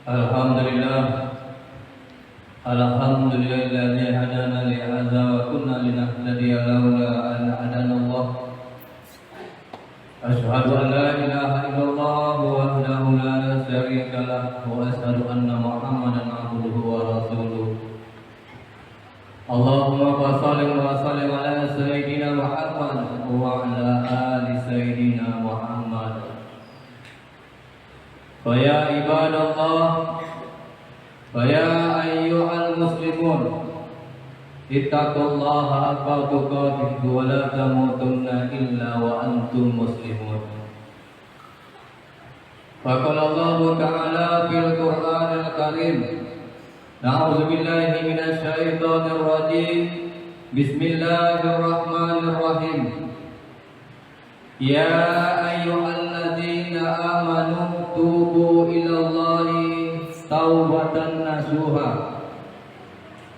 Alhamdulillah, alhamdulillahilladzi hadana li hadza wa kunna linahtadiya laula an hadana Allah. Asyhadu an la ilaha illallah wahdahu la syarika lah wa asyhadu anna Muhammadan abduhu wa rasuluh. Allahumma shalli wa sallim ala sayyidina Muhammad wa ala ali sayyidina Muhammad. Faya ibadallah, faya ayyuhal muslimun, ittaqullaha haqqa tuqatih wa la tamutunna illa wa antum muslimun. Faqala Allah Ta'ala fil Qur'anil Karim, na'udzu billahi minasy syaithanir rajim. Bismillahirrahmanirrahim. Ya ayyuhalladzina amanu tubu ilallahi taubatan nasuha.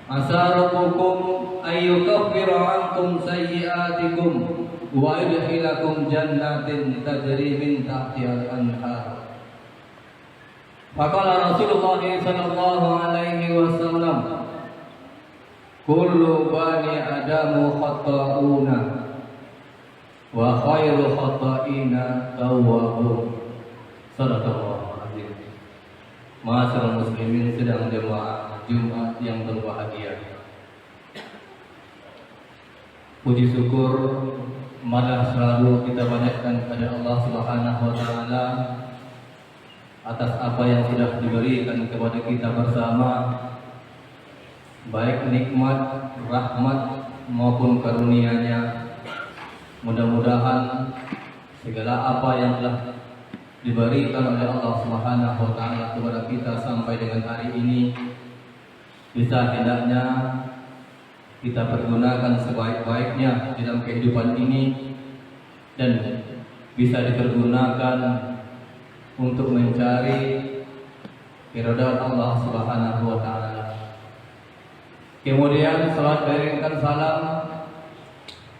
Asa rabbukum ayyukaffira ankum sayyi'atikum wa yudkhilakum jannatin tajri min tahtiha al-anhar. Faqala Rasulullah sallallahu alaihi wasallam, kullu bani adamu khata'una wa khairu khata'ina tawwabun. Sadaqallahu azim. Ma'asyiral muslimin sedang jemaah Jumat yang berbahagia. Puji syukur malah selalu kita panjatkan kepada Allah Subhanahu wa taala atas apa yang sudah diberikan kepada kita bersama, baik nikmat, rahmat maupun karunia-Nya. Mudah-mudahan segala apa yang telah diberikan oleh Allah Subhanahu wa taala kepada kita sampai dengan hari ini bisa hendaknya kita pergunakan sebaik-baiknya dalam kehidupan ini dan bisa dipergunakan untuk mencari ridha Allah Subhanahu wa taala. Kemudian salat berikan salam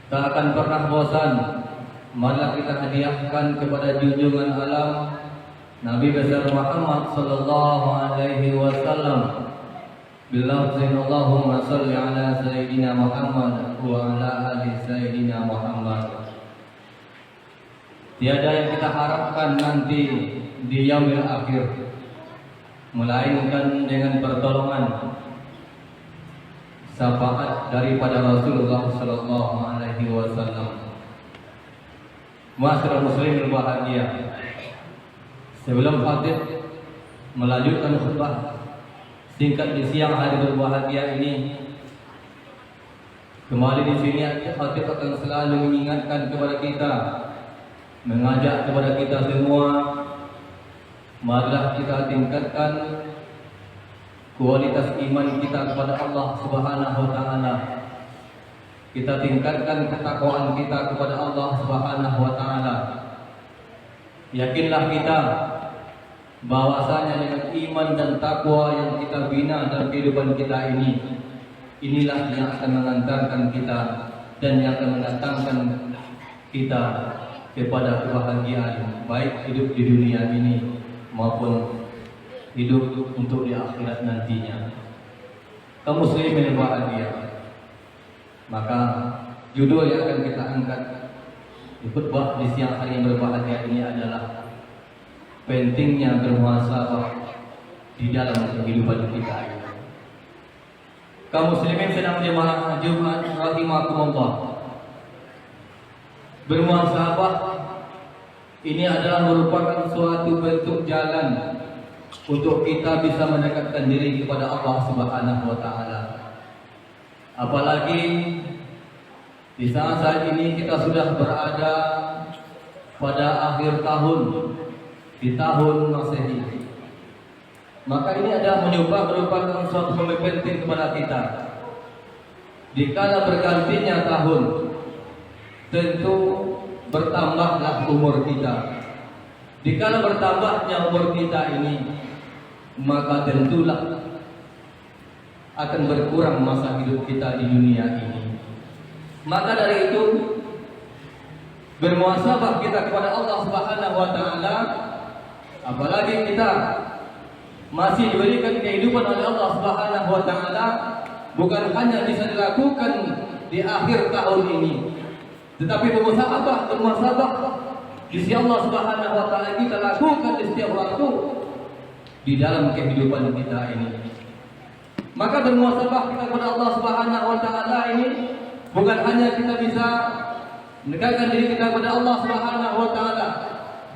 tak akan pernah bosan, malah kita hadiahkan kepada junjungan alam Nabi besar Muhammad sallallahu alaihi wasallam. Billafzin Allahumma salli ala sayyidina Muhammad wa ala ali sayyidina Muhammad. Tiada yang kita harapkan nanti di yaumil akhir melainkan dengan pertolongan syafaat daripada Rasulullah sallallahu alaihi wasallam. Ma'asyiral muslimin berbahagia. Sebelum khatib melanjutkan khutbah singkat di siang hari berbahagia ini, kembali di sini khatib akan selalu mengingatkan kepada kita, mengajak kepada kita semua, marilah kita tingkatkan kualitas iman kita kepada Allah Subhanahu wa taala. Kita tingkatkan ketakwaan kita kepada Allah Subhanahu wa taala. Yakinlah kita bahwasanya dengan iman dan takwa yang kita bina dalam kehidupan kita ini, inilah yang akan mengantarkan kita dan yang akan mendatangkan kita kepada kebahagiaan, baik hidup di dunia ini maupun hidup untuk di akhirat nantinya. Kaum muslimin bahagia. Maka judul yang akan kita angkat di khutbah di siang hari yang berbahagia ini adalah pentingnya bermuhasabah di dalam kehidupan kita ini. Kaum muslimin sedang jemaah Jumat rahimakumullah. Bermuhasabah ini adalah merupakan suatu bentuk jalan untuk kita bisa mendekatkan diri kepada Allah Subhanahu wa taala. Apalagi di saat ini kita sudah berada pada akhir tahun, di tahun Masehi. Maka ini adalah merupakan suatu momen penting kepada kita. Dikala bergantinya tahun, tentu bertambahlah umur kita. Dikala bertambahnya umur kita ini, maka tentulah akan berkurang masa hidup kita di dunia ini. Maka dari itu bermuhasabah kita kepada Allah Subhanahu wa taala, apalagi kita masih diberikan kehidupan oleh Allah Subhanahu wa taala, bukan hanya bisa dilakukan di akhir tahun ini, tetapi bermusabah di sisi Allah Subhanahu wa taala kita lakukan di setiap waktu di dalam kehidupan kita ini. Maka bermuhasabah kita kepada Allah Subhanahu wa taala ini bukan hanya kita bisa mendekatkan diri kita kepada Allah Subhanahu wa taala,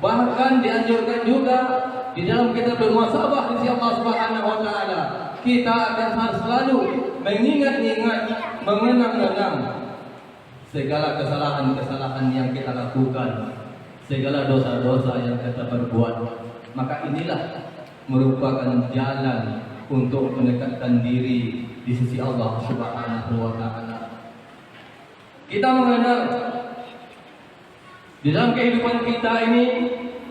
bahkan dianjurkan juga di dalam kita bermuhasabah di sisi Allah Subhanahu wa taala, kita akan selalu mengingat-ingat, mengenang-enang segala kesalahan-kesalahan yang kita lakukan, segala dosa-dosa yang kita perbuat. Maka inilah merupakan jalan untuk mendekatkan diri di sisi Allah Subhanahu wa taala. Kita mengenal di dalam kehidupan kita ini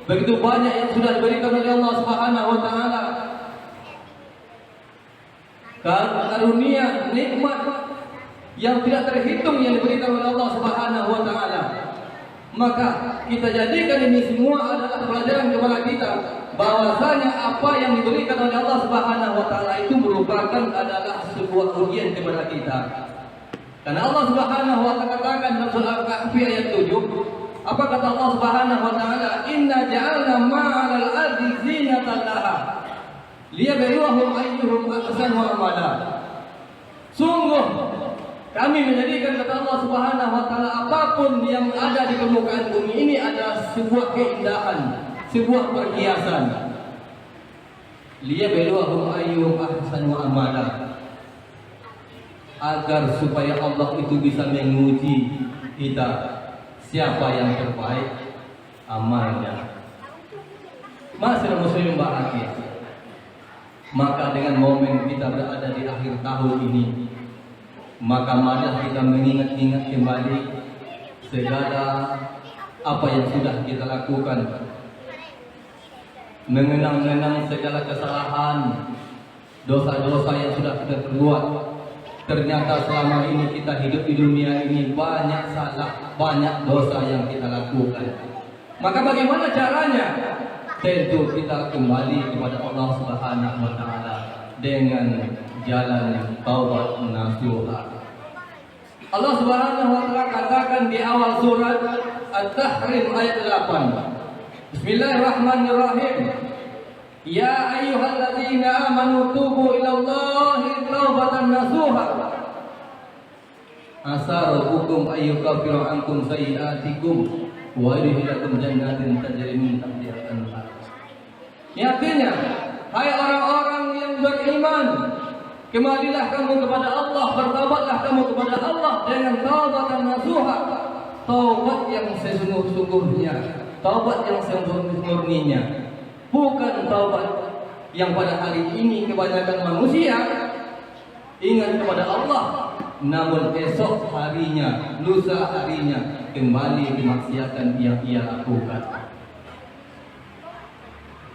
begitu banyak yang sudah diberikan oleh Allah Subhanahu wa taala. Karunia, nikmat yang tidak terhitung yang diberikan oleh Allah Subhanahu wa taala. Maka kita jadikan ini semua adalah pelajaran kepada kita bahwasanya apa yang diberikan oleh Allah Subhanahu wa taala itu merupakan adalah sebuah ujian kepada kita. Karena Allah Subhanahu wa taala katakan dalam surah Al-Kahfi ayat 7, apa kata Allah Subhanahu wa taala? Inna ja'alna ma'al ardi zinatan laha liyabluwahum ayyuhum ahsanu amala. Sungguh kami menjadikan, kata Allah Subhanahu wa taala, apapun yang ada di permukaan bumi ini adalah sebuah keindahan, sebuah perhiasan. Liyabluwahum ayyuhum ahsanu amala, agar supaya Allah itu bisa menguji kita siapa yang terbaik amalnya. Masyarakat muslim bahagia. Maka dengan momen kita berada di akhir tahun ini, maka marilah kita mengingat-ingat kembali segala apa yang sudah kita lakukan, mengenang-enang segala kesalahan, dosa-dosa yang sudah kita perbuat. Ternyata selama ini kita hidup di dunia ini banyak salah, banyak dosa yang kita lakukan. Maka bagaimana caranya? Tentu kita kembali kepada Allah Subhanahu wa taala dengan jalan taubat nasuha. Allah Subhanahu wa taala katakan di awal surat At-Tahrim ayat 8. Bismillahirrahmanirrahim. Ya ayyuhalladzina amanu tubu ilallahi taubatan nasuha. Asa rabbukum ayyukaffiru ankum sayyi'atikum wa yudkhilakum jannatin tajri min tahtiha al-anhar. Artinya, hai orang-orang yang beriman, kembalilah kamu kepada Allah, bertaubatlah kamu kepada Allah dengan taubatan nasuha, taubat yang sesungguh-sungguhnya, taubat yang semurninya, bukan taubat yang pada hari ini kebanyakan manusia ingat kepada Allah, namun esok harinya, lusa harinya kembali kemaksiatan yang ia lakukan.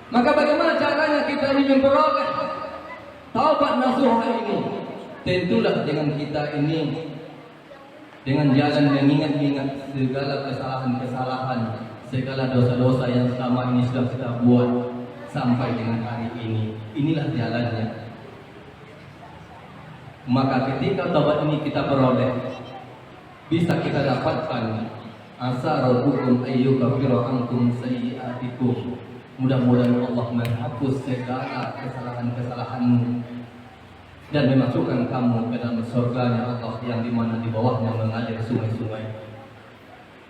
Maka bagaimana caranya kita ini memperoleh taubat nasuha ini? Tentulah dengan kita ini, dengan jalan mengingat-ingat segala kesalahan-kesalahan, segala dosa-dosa yang selama ini sudah kita buat sampai dengan hari ini. Inilah jalannya. Maka ketika taubat ini kita peroleh, bisa kita dapatkan asa rabbukum ayyukaffiru ankum sayyi'atikum. Mudah-mudahan Allah menghapus segala kesalahan-kesalahanmu dan memasukkan kamu ke dalam surganya Allah yang dimana di bawahnya mengalir sungai-sungai.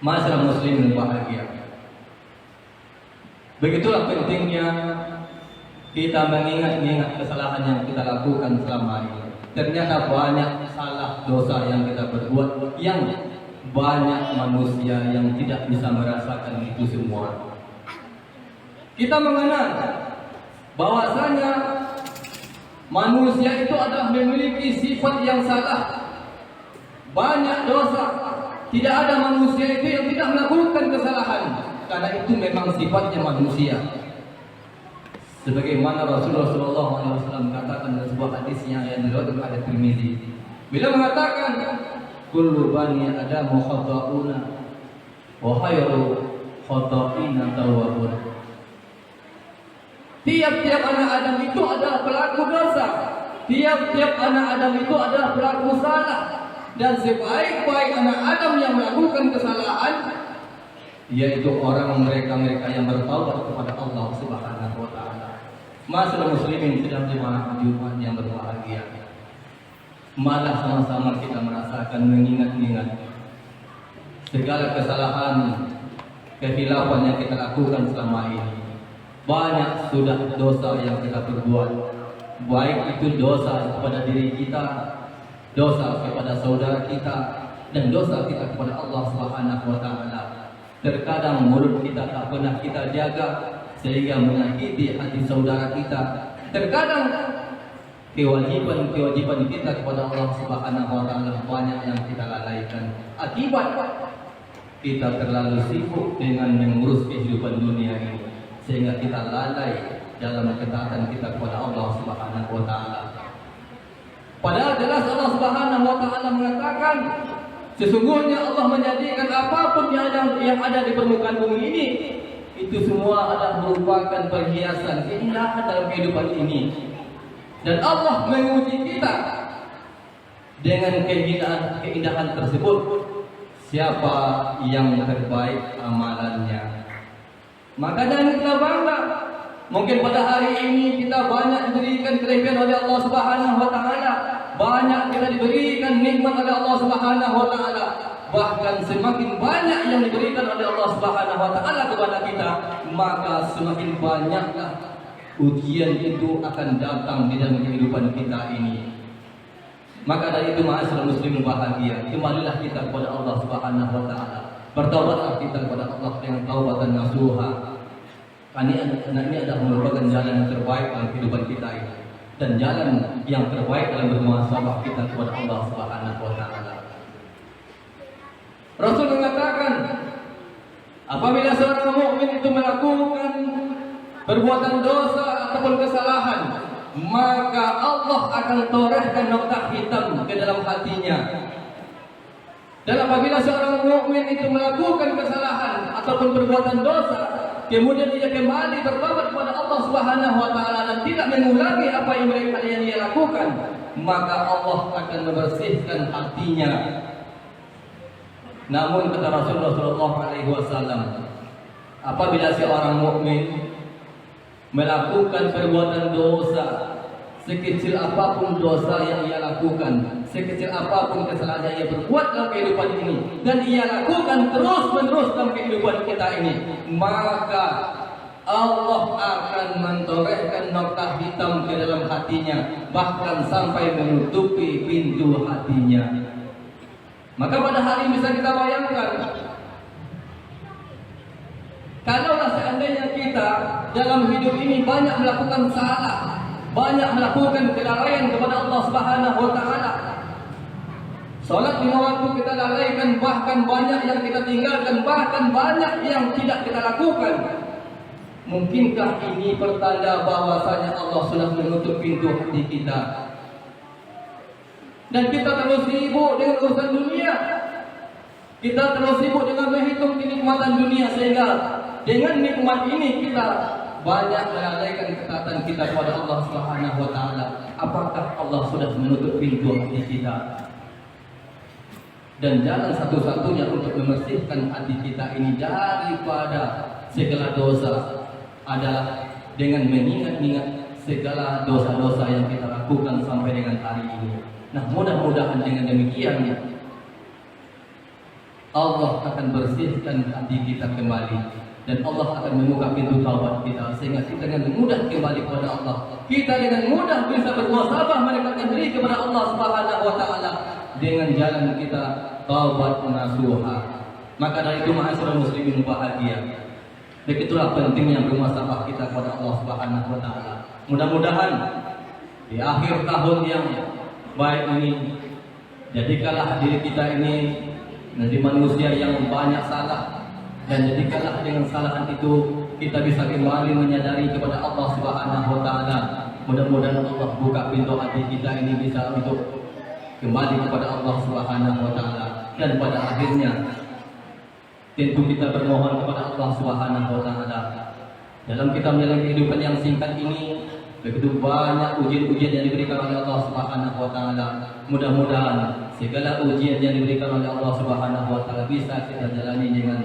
Masyarakat muslim yang bahagia. Begitulah pentingnya kita mengingat-ingat kesalahan yang kita lakukan selama ini. Ternyata banyak salah dosa yang kita perbuat, yang banyak manusia yang tidak bisa merasakan itu semua. Kita mengenal bahwasanya manusia itu adalah memiliki sifat yang salah, banyak dosa. Tidak ada manusia itu yang tidak melakukan kesalahan, karena itu memang sifatnya manusia. Sebagaimana Rasulullah SAW katakan dalam sebuah hadisnya yang diriwayatkan oleh Tirmizi, beliau mengatakan, kullu bani adamu khata'una wa khairu khata'ina tawwabun. Tiap-tiap anak Adam itu adalah pelaku dosa. Tiap-tiap anak Adam itu adalah pelaku salah. Dan sebaik-baik anak Adam yang melakukan kesalahan, yaitu orang mereka yang bertaubat kepada Allah Subhanahu wa taala. Masyaallah muslimin sedang jemaah Jumat yang berbahagia. Malah sama-sama kita merasakan mengingat-ingat segala kesalahan, kehilafan yang kita lakukan selama ini. Banyak sudah dosa yang kita perbuat, baik itu dosa kepada diri kita, dosa kepada saudara kita, dan dosa kita kepada Allah Subhanahu wa taala. Terkadang mulut kita tak pernah kita jaga sehingga menyakiti hati saudara kita. Terkadang kewajiban kita kepada Allah Subhanahu wa taala banyak yang kita lalaikan. Akibat kita terlalu sibuk dengan mengurus kehidupan dunia ini sehingga kita lalai dalam ketaatan kita kepada Allah Subhanahu wa taala. Padahal jelas Allah Subhanahu wa taala mengatakan, sesungguhnya Allah menjadikan apapun yang ada di permukaan bumi ini, itu semua adalah merupakan perhiasan, keindahan dalam kehidupan ini. Dan Allah menguji kita dengan keindahan tersebut. Siapa yang terbaik amalannya? Maka jangan kita bangga. Mungkin pada hari ini kita banyak diberikan kelebihan oleh Allah Subhanahu wa taala. Banyak kita diberikan nikmat oleh Allah Subhanahu wa taala. Bahkan semakin banyak yang diberikan oleh Allah Subhanahu wa taala kepada kita, maka semakin banyaklah ujian itu akan datang di dalam kehidupan kita ini. Maka dari itu ma'asyiral muslimin bahagia, kembalilah kita kepada Allah Subhanahu wa taala. Bertaubatlah kita kepada Allah dengan taubatan nasuha. Ini adalah merupakan jalan yang terbaik dalam kehidupan kita ini, dan jalan yang terbaik dalam bermuhasabah kita kepada Allah Subhanahu wa taala. Rasul mengatakan, apabila seorang mukmin itu melakukan perbuatan dosa ataupun kesalahan, maka Allah akan torehkan noktah hitam ke dalam hatinya. Dan apabila seorang mukmin itu melakukan kesalahan ataupun perbuatan dosa, kemudian dia kembali bertobat kepada Allah Subhanahu wa taala dan tidak mengulangi apa yang dia lakukan, maka Allah akan membersihkan hatinya. Namun kata Rasulullah SAW, apabila seorang mukmin melakukan perbuatan dosa, sekecil apapun dosa yang ia lakukan, sekecil apapun kesalahan yang ia berbuat dalam kehidupan ini, dan ia lakukan terus-menerus dalam kehidupan kita ini, maka Allah akan mentorehkan noktah hitam ke dalam hatinya, bahkan sampai menutupi pintu hatinya. Maka pada hari ini bisa kita bayangkan, kalaulah seandainya kita dalam hidup ini banyak melakukan salah, banyak melakukan kelalaian kepada Allah Subhanahu wa taala. Salat 5 waktu kita lalaikan, bahkan banyak yang kita tinggalkan, bahkan banyak yang tidak kita lakukan. Mungkinkah ini pertanda bahwasanya Allah sudah menutup pintu hati kita? Dan kita terus sibuk dengan urusan dunia. Kita terus sibuk dengan menghitung kenikmatan dunia, sehingga dengan nikmat ini kita banyak melalaikan ketaatan kita kepada Allah Subhanahu wa taala. Apakah Allah sudah menutup pintu hati kita? Dan jalan satu-satunya untuk membersihkan hati kita ini daripada segala dosa adalah dengan mengingat-ingat segala dosa-dosa yang kita lakukan sampai dengan hari ini. Nah, mudah-mudahan dengan demikian Allah akan bersihkan hati kita kembali, dan Allah akan membuka pintu taubat kita, sehingga kita dengan mudah kembali kepada Allah. Kita dengan mudah bisa bermuhasabah mendekatkan diri kepada Allah Subhanahu wa taala dengan jalan kita taubat nasuha. Maka dari itu ma'asyiral muslimin bahagia, begitulah pentingnya bermuhasabah kita kepada Allah Subhanahu wa taala. Mudah-mudahan di akhir tahun yang baik ini, jadikanlah diri kita ini menjadi manusia yang banyak salah, dan jadikanlah dengan kesalahan itu kita bisa kembali menyadari kepada Allah Subhanahu wa taala. Mudah-mudahan Allah buka pintu hati kita ini bisa untuk kembali kepada Allah Subhanahu wa taala, dan pada akhirnya tentu kita bermohon kepada Allah Subhanahu wa taala Dalam kita menjalani kehidupan yang singkat ini, begitu banyak ujian-ujian yang diberikan oleh Allah Subhanahu wa taala. Mudah-mudahan segala ujian yang diberikan oleh Allah Subhanahu wa taala bisa kita jalani dengan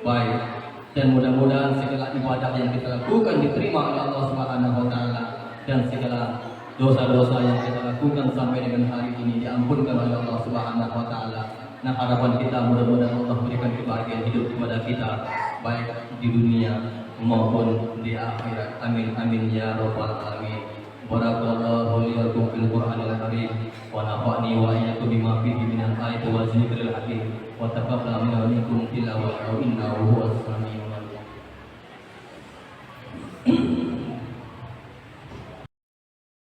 baik, dan mudah-mudahan segala ibadah yang kita lakukan diterima oleh Allah Subhanahu wa taala, dan segala dosa-dosa yang kita lakukan sampai dengan hari ini diampunkan oleh Allah Subhanahu wa taala. Nah, harapan kita mudah-mudahan Allah berikan kebahagiaan hidup kepada kita baik di dunia maupun di akhirat. Amin amin ya rabbal alamin. Barakallahu li wa lakum fil Qur'anil karim wa nafa'ni wa iyyakum bima fihi minal ayati wa zikril hakim wa taqabbal minna wa minkum tilawatahu innahu huwas samiul